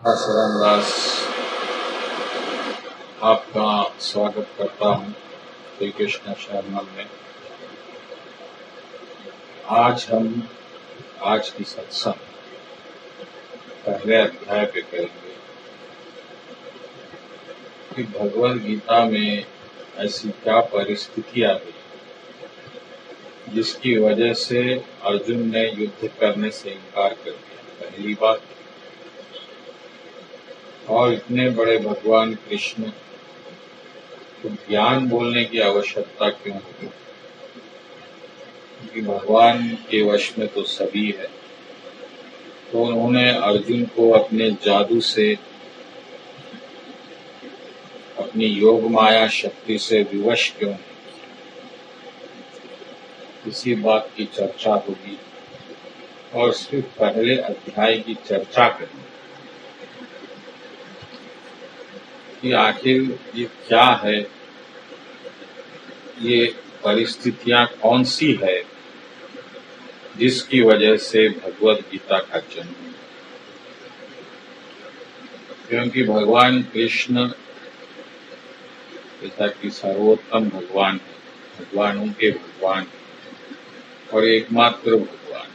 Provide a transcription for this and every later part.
रामदास आपका स्वागत करता हूँ श्री कृष्ण चैनल में। आज की सत्संग पहले अध्याय पे करेंगे कि भगवद गीता में ऐसी क्या परिस्थिति आ गई जिसकी वजह से अर्जुन ने युद्ध करने से इनकार कर दिया, पहली बात। और इतने बड़े भगवान कृष्ण को ज्ञान बोलने की आवश्यकता क्यों होगी? क्योंकि भगवान के वश में तो सभी है, तो उन्होंने अर्जुन को अपने जादू से, अपनी योग माया शक्ति से विवश क्यों? इसी बात की चर्चा होगी और सिर्फ पहले अध्याय की चर्चा करेंगे कि आखिर ये क्या है, ये परिस्थितियां कौन सी है जिसकी वजह से भगवद गीता का जन्म हुआ। क्योंकि भगवान कृष्ण जैसा कि सर्वोत्तम भगवान है, भगवानों के भगवान और एकमात्र भगवान,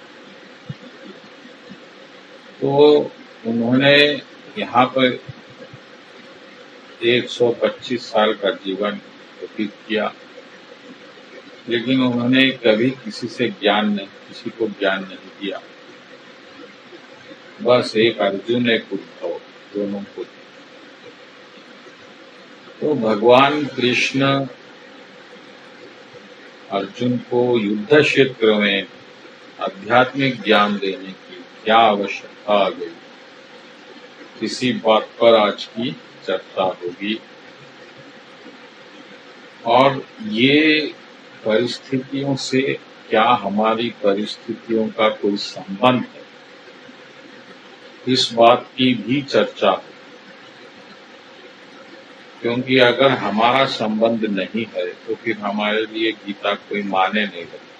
तो उन्होंने यहाँ पर 125 साल का जीवन व्यतीत किया, लेकिन उन्होंने कभी किसी को ज्ञान नहीं दिया। बस एक अर्जुन एक उद्धव दोनों को। तो भगवान कृष्ण अर्जुन को युद्ध क्षेत्र में आध्यात्मिक ज्ञान देने की क्या आवश्यकता आ गई, इसी बात पर आज की चर्चा होगी। और ये परिस्थितियों से क्या हमारी परिस्थितियों का कोई संबंध है, इस बात की भी चर्चा हो। क्योंकि अगर हमारा संबंध नहीं है तो फिर हमारे लिए गीता कोई माने नहीं रखती।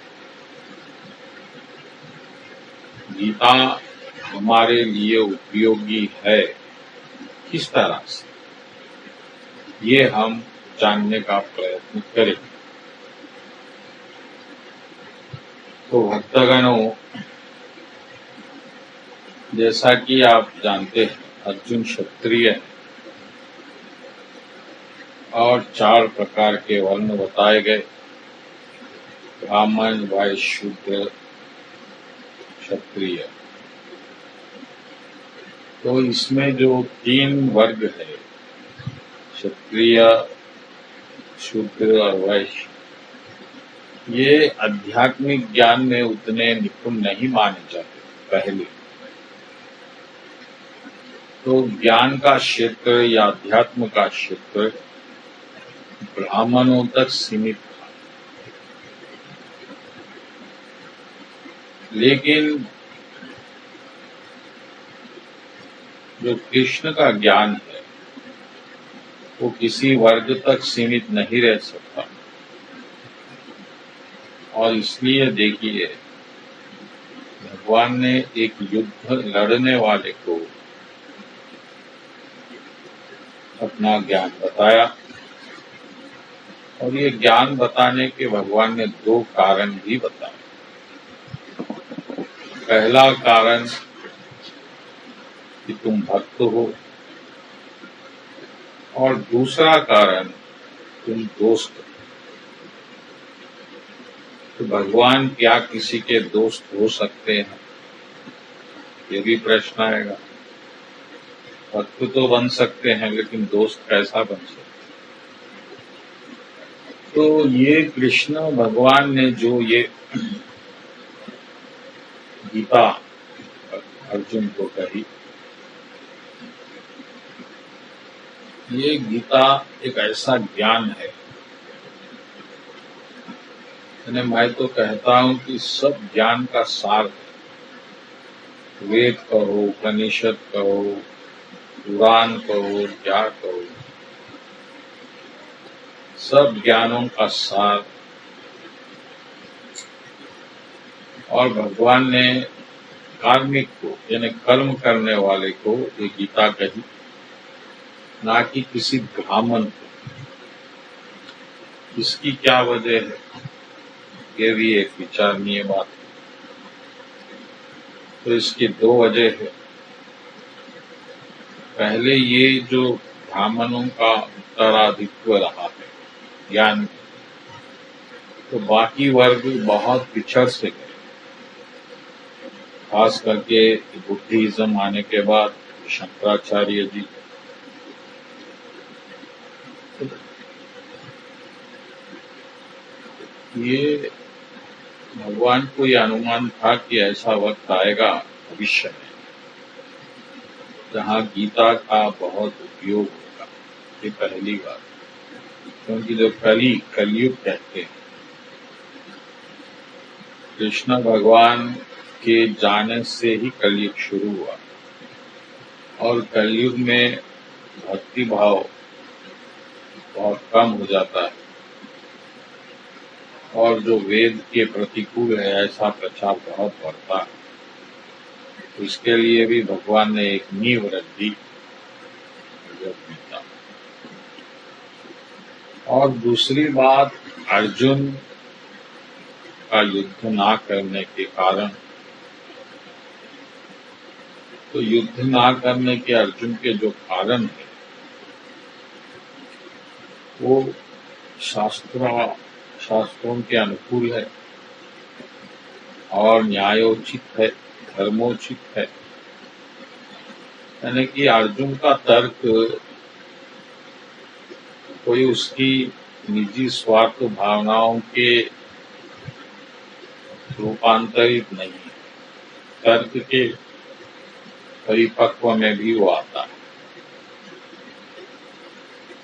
गीता हमारे लिए उपयोगी है किस तरह से, ये हम जानने का प्रयत्न करेंगे। तो भक्तगणों, जैसा कि आप जानते हैं अर्जुन क्षत्रिय है और 4 प्रकार के वर्ण बताए गए, ब्राह्मण, वैश्य, शूद्र, क्षत्रिय। तो इसमें जो 3 वर्ग है, क्षत्रिय, शूद्र और वैश्य, ये आध्यात्मिक ज्ञान में उतने निपुण नहीं माने जाते पहले। तो ज्ञान का क्षेत्र या अध्यात्म का क्षेत्र ब्राह्मणों तक सीमित था। लेकिन जो कृष्ण का ज्ञान है वो किसी वर्ग तक सीमित नहीं रह सकता। और इसलिए देखिए, भगवान ने एक युद्ध लड़ने वाले को अपना ज्ञान बताया, और ये ज्ञान बताने के भगवान ने 2 कारण भी बताए। पहला कारण कि तुम भक्त हो, और दूसरा कारण तुम दोस्त हो। तो भगवान क्या किसी के दोस्त हो सकते हैं, ये भी प्रश्न आएगा। भक्त तो बन सकते हैं, लेकिन दोस्त कैसा बन सकते? तो ये कृष्ण भगवान ने जो ये गीता अर्जुन को कही, ये गीता एक ऐसा ज्ञान है, मैं तो कहता हूं कि सब ज्ञान का सार है। वेद कहो, उपनिषद कहो, पुराण कहो, क्या कहो, सब ज्ञानों का सार। और भगवान ने कार्मिक को यानी कर्म करने वाले को ये गीता कही, ना कि किसी ब्राह्मण को। इसकी क्या वजह है, ये भी एक विचारणीय बात है। तो इसकी दो वजह है। पहले ये जो ब्राह्मणों का उत्तराधित्व रहा है ज्ञान, तो बाकी वर्ग बहुत पिछड़ से गए। खास करके बुद्धिज्म आने के बाद शंकराचार्य जी, ये भगवान को ये अनुमान था कि ऐसा वक्त आएगा भविष्य में जहाँ गीता का बहुत उपयोग होगा। ये पहली बात, क्योंकि जो कलयुग कहते हैं, कृष्ण भगवान के जाने से ही कलयुग शुरू हुआ, और कलयुग में भक्ति भाव बहुत कम हो जाता है, और जो वेद के प्रतिकूल है ऐसा प्रचार बहुत बढ़ता है। तो इसके लिए भी भगवान ने एक नींव रख दी गीता। और दूसरी बात, अर्जुन का युद्ध ना करने के कारण, तो युद्ध ना करने के अर्जुन के जो कारण है वो शास्त्रों के अनुकूल है और न्यायोचित है, धर्मोचित है। यानी कि अर्जुन का तर्क कोई उसकी निजी स्वार्थ भावनाओं के रूपांतरित नहीं है। तर्क के परिपक्व में भी वो आता है।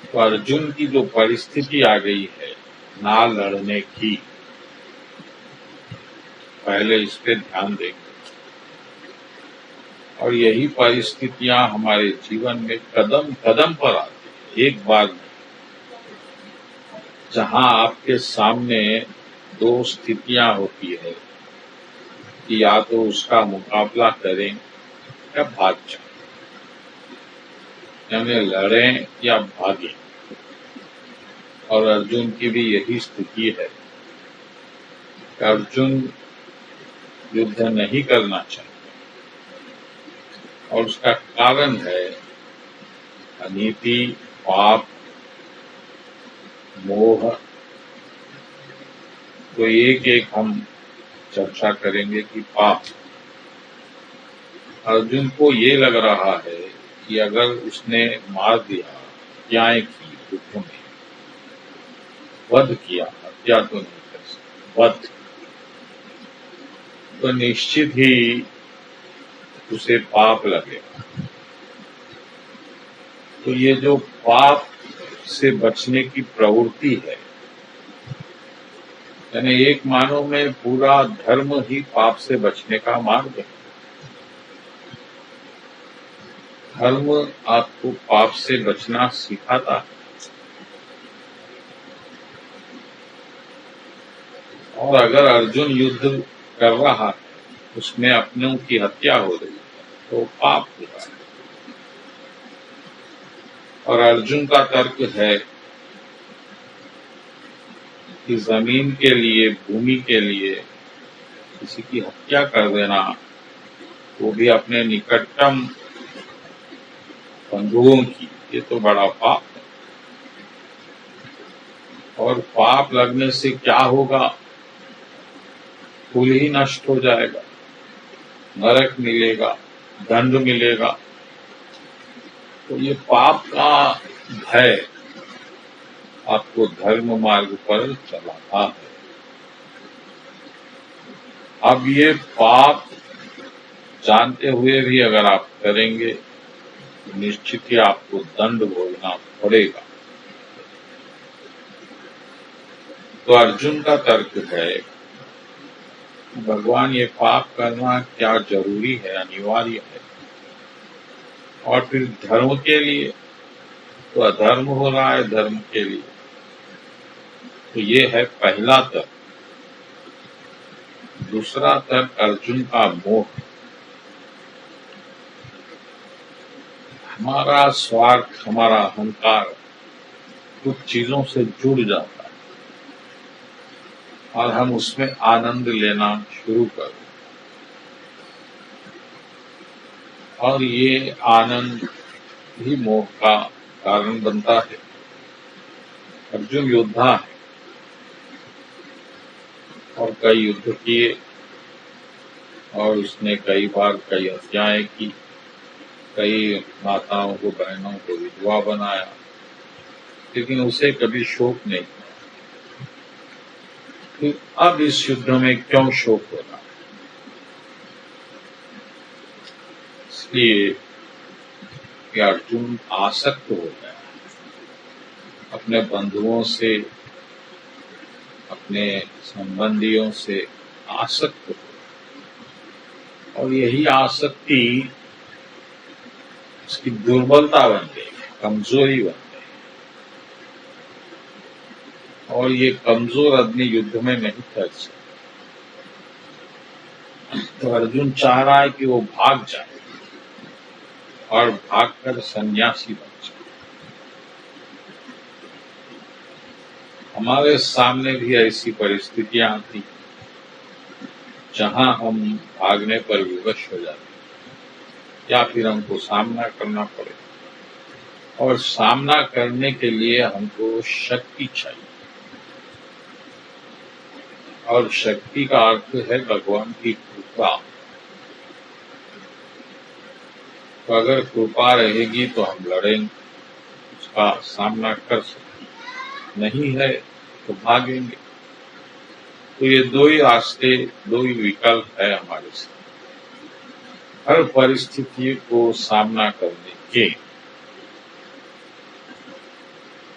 तो अर्जुन की जो परिस्थिति आ गई है ना लड़ने की, पहले इस पे ध्यान देंगे। और यही परिस्थितियां हमारे जीवन में कदम कदम पर आती है, एक बार नहीं। जहां आपके सामने दो स्थितियां होती है कि या तो उसका मुकाबला करें या भाग जाएं, यानी लड़ें या भागें। और अर्जुन की भी यही स्थिति है। अर्जुन युद्ध नहीं करना चाहते, और उसका कारण है अनीति, पाप, मोह। तो एक एक हम चर्चा करेंगे कि पाप। अर्जुन को ये लग रहा है कि अगर उसने मार दिया, हत्याएं की, युद्ध में वध किया, हत्या तो नहीं कर सकता, वध, तो निश्चित ही उसे पाप लगेगा। तो ये जो पाप से बचने की प्रवृत्ति है, यानी एक मानव में पूरा धर्म ही पाप से बचने का मार्ग है। धर्म आपको पाप से बचना सिखाता है। और अगर अर्जुन युद्ध कर रहा है, उसमें अपनों की हत्या हो रही है, तो पाप हो रहा है। और अर्जुन का तर्क है कि जमीन के लिए, भूमि के लिए किसी की हत्या कर देना, वो भी अपने निकटतम बंधुओं की, ये तो बड़ा पाप है। और पाप लगने से क्या होगा, कुल ही नष्ट हो जाएगा, नरक मिलेगा, दंड मिलेगा। तो ये पाप का भय आपको धर्म मार्ग पर चलाता है। अब ये पाप जानते हुए भी अगर आप करेंगे तो निश्चित ही आपको दंड भोगना पड़ेगा। तो अर्जुन का तर्क है भगवान, ये पाप करना क्या जरूरी है, अनिवार्य है। और फिर धर्म के लिए तो अधर्म हो रहा है, धर्म के लिए। तो ये है पहला तर्क। दूसरा तर्क अर्जुन का मोह। हमारा स्वार्थ, हमारा अहंकार कुछ चीजों से जुड़ जाता है और हम उसमें आनंद लेना शुरू कर देते हैं। और ये आनंद ही मोह का कारण बनता है। अर्जुन योद्धा है और कई युद्ध किए और उसने कई बार कई हत्याएं की, कई माताओं को, बहनों को विधवा बनाया, लेकिन उसे कभी शोक नहीं हुआ। फिर अब इस युद्ध में क्यों शोक हो रहा है? इसलिए कि अर्जुन आसक्त हो गया अपने बंधुओं से, अपने संबंधियों से आसक्त हो, और यही आसक्ति उसकी दुर्बलता बन गई, कमजोरी बन गई, और ये कमजोर आदमी युद्ध में नहीं कर सकता। तो अर्जुन चाह रहा है कि वो भाग जाए और भागकर सन्यासी बन जाए। हमारे सामने भी ऐसी परिस्थितियां आती जहां हम भागने पर विवश हो जाते या फिर हमको सामना करना पड़े, और सामना करने के लिए हमको शक्ति चाहिए, और शक्ति का अर्थ है भगवान की कृपा। तो अगर कृपा रहेगी तो हम लड़ेंगे, उसका सामना कर सकते, नहीं है तो भागेंगे। तो ये दो ही रास्ते, दो ही विकल्प है हमारे साथ हर परिस्थिति को सामना करने के।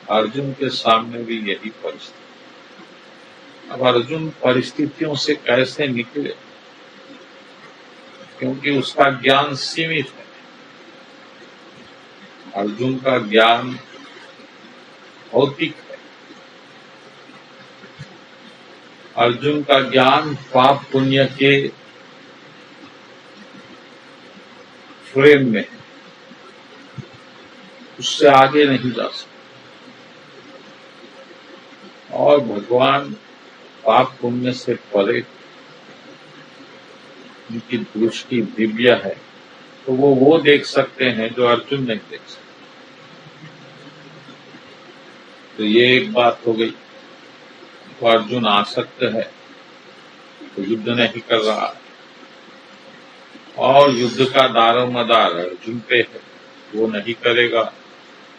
अर्जुन के सामने भी यही परिस्थिति। अब अर्जुन परिस्थितियों से कैसे निकले, क्योंकि उसका ज्ञान सीमित है। अर्जुन का ज्ञान भौतिक है। अर्जुन का ज्ञान पाप पुण्य के फ्रेम में है, उससे आगे नहीं जा सकता। और भगवान पाप पुण्य से परे, उनकी दृष्टि दिव्य है, तो वो देख सकते हैं जो अर्जुन नहीं देख सकते। तो ये एक बात हो गई। तो अर्जुन आसक्त है, तो युद्ध नहीं कर रहा, और युद्ध का दारोमदार अर्जुन पे है, वो नहीं करेगा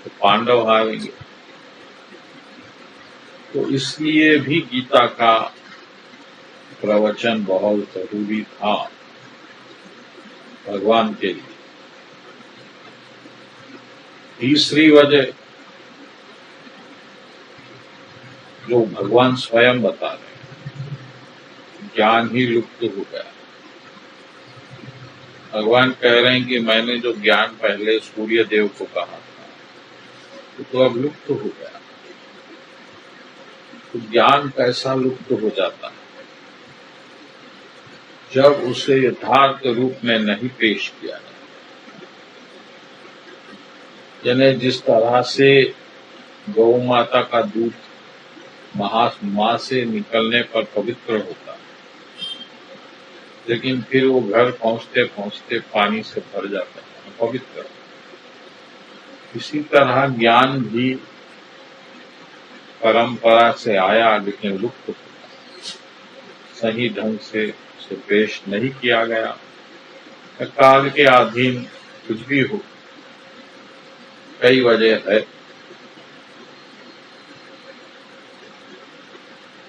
तो पांडव हारेंगे। तो इसलिए भी गीता का प्रवचन बहुत जरूरी था भगवान के लिए। तीसरी वजह जो भगवान स्वयं बता रहे, ज्ञान ही लुप्त हो गया। भगवान कह रहे हैं कि मैंने जो ज्ञान पहले सूर्य देव को कहा था तो अब लुप्त हो गया। तो ज्ञान कैसा लुप्त हो जाता है? जब उसे यथार्थ रूप में नहीं पेश किया जाता। यानी जिस तरह से गौ माता का दूध मां से निकलने पर पवित्र होता है, लेकिन फिर वो घर पहुंचते पहुंचते पानी से भर जाता है, पवित्र। इसी तरह ज्ञान भी परंपरा से आया, लेकिन लुप्त होता, सही ढंग से उसे पेश नहीं किया गया। काल के अधीन कुछ भी हो, कई वजह है।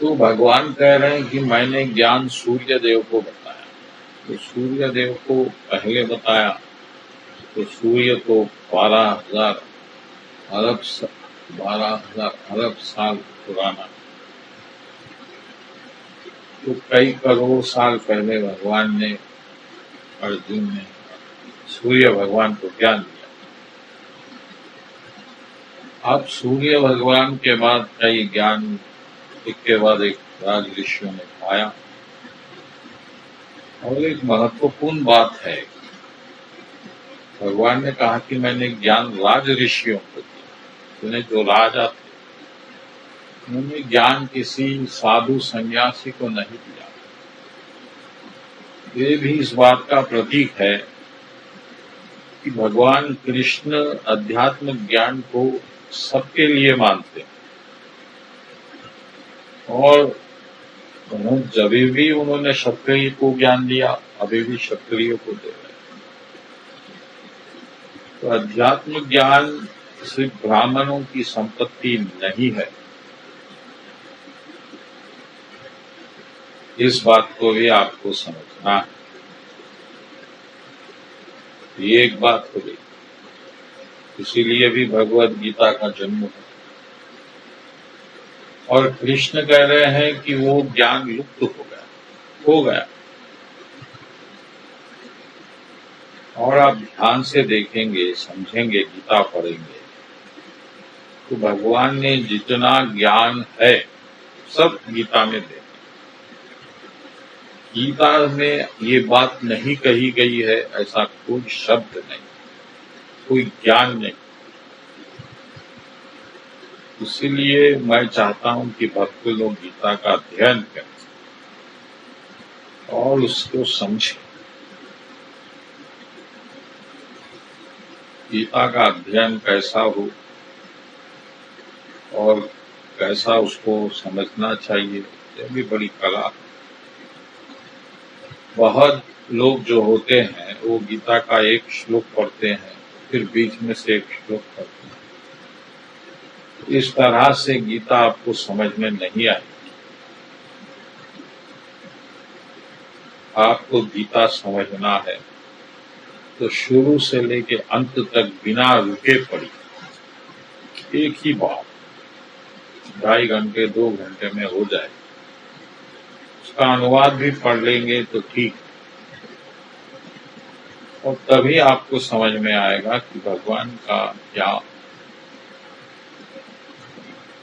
तो भगवान कह रहे हैं कि मैंने ज्ञान सूर्य देव को बताया। तो सूर्य देव को पहले बताया तो सूर्य तो 12,000 अरब साल पुराना, तो कई करोड़ साल पहले भगवान ने, अर्जुन ने सूर्य भगवान को ज्ञान दिया। अब सूर्य भगवान के बाद कई ज्ञान एक के बाद एक राज ऋषियों ने पाया। और एक महत्वपूर्ण बात है भगवान ने कहा कि मैंने ज्ञान राज ऋषियों को दिया, उन्हें जो राजा थे उन्होंने ज्ञान किसी साधु सन्यासी को नहीं दिया। ये भी इस बात का प्रतीक है कि भगवान कृष्ण अध्यात्म ज्ञान को सबके लिए मानते हैं और जब भी उन्होंने क्षत्रिय को ज्ञान दिया अभी भी क्षत्रियों को दे रहे हैं। तो अध्यात्म ज्ञान सिर्फ ब्राह्मणों की संपत्ति नहीं है, इस बात को भी आपको समझना है। ये एक बात हो गई, इसीलिए भी भगवद गीता का जन्म है। और कृष्ण कह रहे हैं कि वो ज्ञान लुप्त हो गया। और आप ध्यान से देखेंगे, समझेंगे, गीता पढ़ेंगे तो भगवान ने जितना ज्ञान है सब गीता में दे। गीता में ये बात नहीं कही गई है ऐसा कोई शब्द नहीं, कोई ज्ञान नहीं। इसीलिए मैं चाहता हूं कि भक्त लोग गीता का अध्ययन करें और उसको समझें। गीता का अध्ययन कैसा हो और कैसा उसको समझना चाहिए, यह भी बड़ी कला है। बहुत लोग जो होते हैं वो गीता का एक श्लोक पढ़ते हैं फिर बीच में से एक श्लोक पढ़ते हैं। इस तरह से गीता आपको समझ में नहीं आएगी। आपको गीता समझना है तो शुरू से लेके अंत तक बिना रुके पढ़ी, एक ही बात 2.5 घंटे 2 घंटे में हो जाए। उसका अनुवाद भी पढ़ लेंगे तो ठीक, और तभी आपको समझ में आएगा कि भगवान का क्या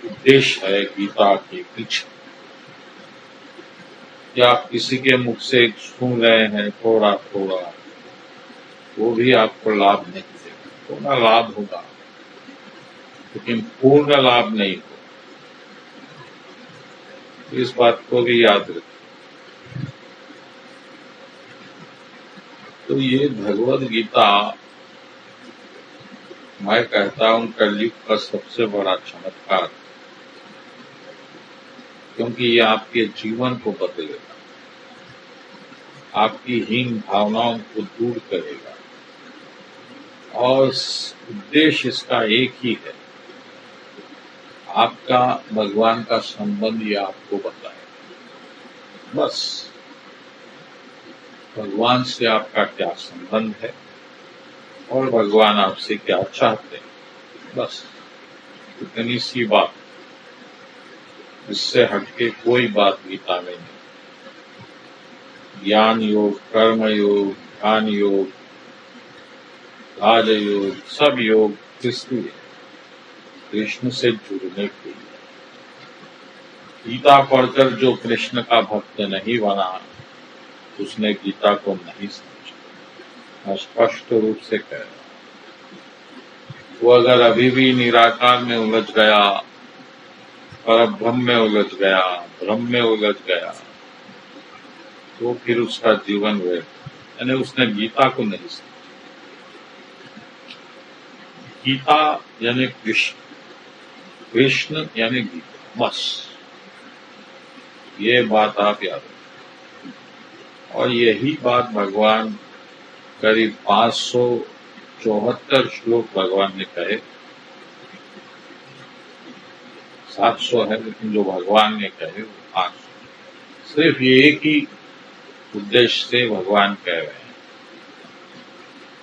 उद्देश्य है गीता के पीछे। या आप किसी के मुख से सुन रहे हैं थोड़ा थोड़ा, वो भी आपको लाभ नहीं देगा। थोड़ा लाभ होगा लेकिन पूर्ण लाभ नहीं होगा, इस बात को भी याद रखें। तो ये भगवद गीता मैं कहता हूं कलयुग का सबसे बड़ा चमत्कार, क्योंकि ये आपके जीवन को बदलेगा, आपकी हीन भावनाओं को दूर करेगा और उद्देश्य इसका एक ही है, आपका भगवान का संबंध ये आपको बताएगा। बस भगवान से आपका क्या संबंध है और भगवान आपसे क्या चाहते हैं, बस इतनी सी बात। इससे हटके कोई बात गीता में नहीं। ज्ञान योग, कर्म योग, ध्यान योग, राज योग, सब योग किस लिए? कृष्ण से जुड़ने के लिए। गीता पढ़कर जो कृष्ण का भक्त नहीं बना उसने गीता को नहीं समझा। मैं स्पष्ट रूप से कह रहा हूं। वो अगर अभी भी निराकार में उलझ गया, परब्रह्म में उलझ गया, ब्रह्म में उलझ गया, तो फिर उसका जीवन व्यर्थ, यानी उसने गीता को नहीं समझा। गीता यानी कृष्ण, कृष्ण यानी गीता, बस ये बात आप याद रखें। और यही बात भगवान करीब 574 श्लोक भगवान ने कहे, 700 है लेकिन जो भगवान ने कहे वो 500। सिर्फ ये एक ही उद्देश्य से भगवान कह रहे हैं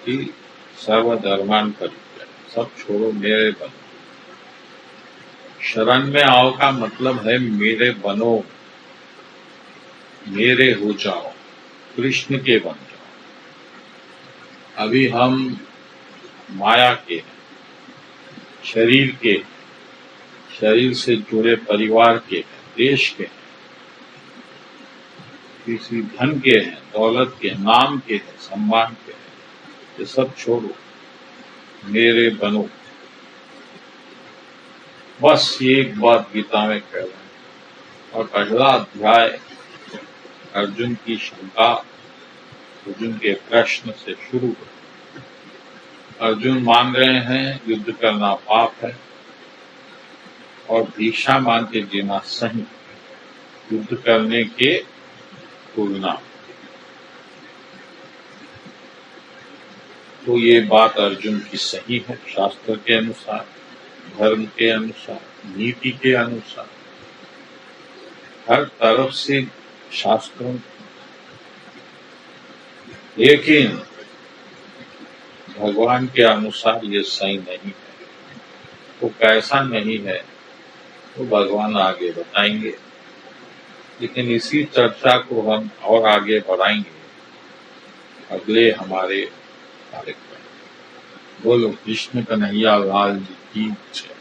कि सर्वधर्मान परित्याग, सब छोड़ो मेरे बनो। शरण में आओ का मतलब है मेरे बनो, मेरे हो जाओ, कृष्ण के बन जाओ। अभी हम माया के, शरीर के, शरीर से जुड़े परिवार के, देश के, किसी धन के हैं, दौलत के, नाम के हैं, सम्मान के हैं, ये सब छोड़ो। मेरे बनो। बस ये एक बात गीता में कह रहे हैं। और पहला अध्याय अर्जुन की शंका, अर्जुन के प्रश्न से शुरू है। अर्जुन मान रहे हैं युद्ध करना पाप है और भिक्षा मांग के जीना सही, युद्ध करने के तुलना। तो ये बात अर्जुन की सही है, शास्त्र के अनुसार, धर्म के अनुसार, नीति के अनुसार, हर तरफ से शास्त्रों। लेकिन भगवान के अनुसार ये सही नहीं है। तो कैसा नहीं है तो भगवान आगे बताएंगे, लेकिन इसी चर्चा को हम और आगे बढ़ाएंगे अगले हमारे कार्यक्रम। बोलो कृष्ण कन्हैया लाल जी की जय।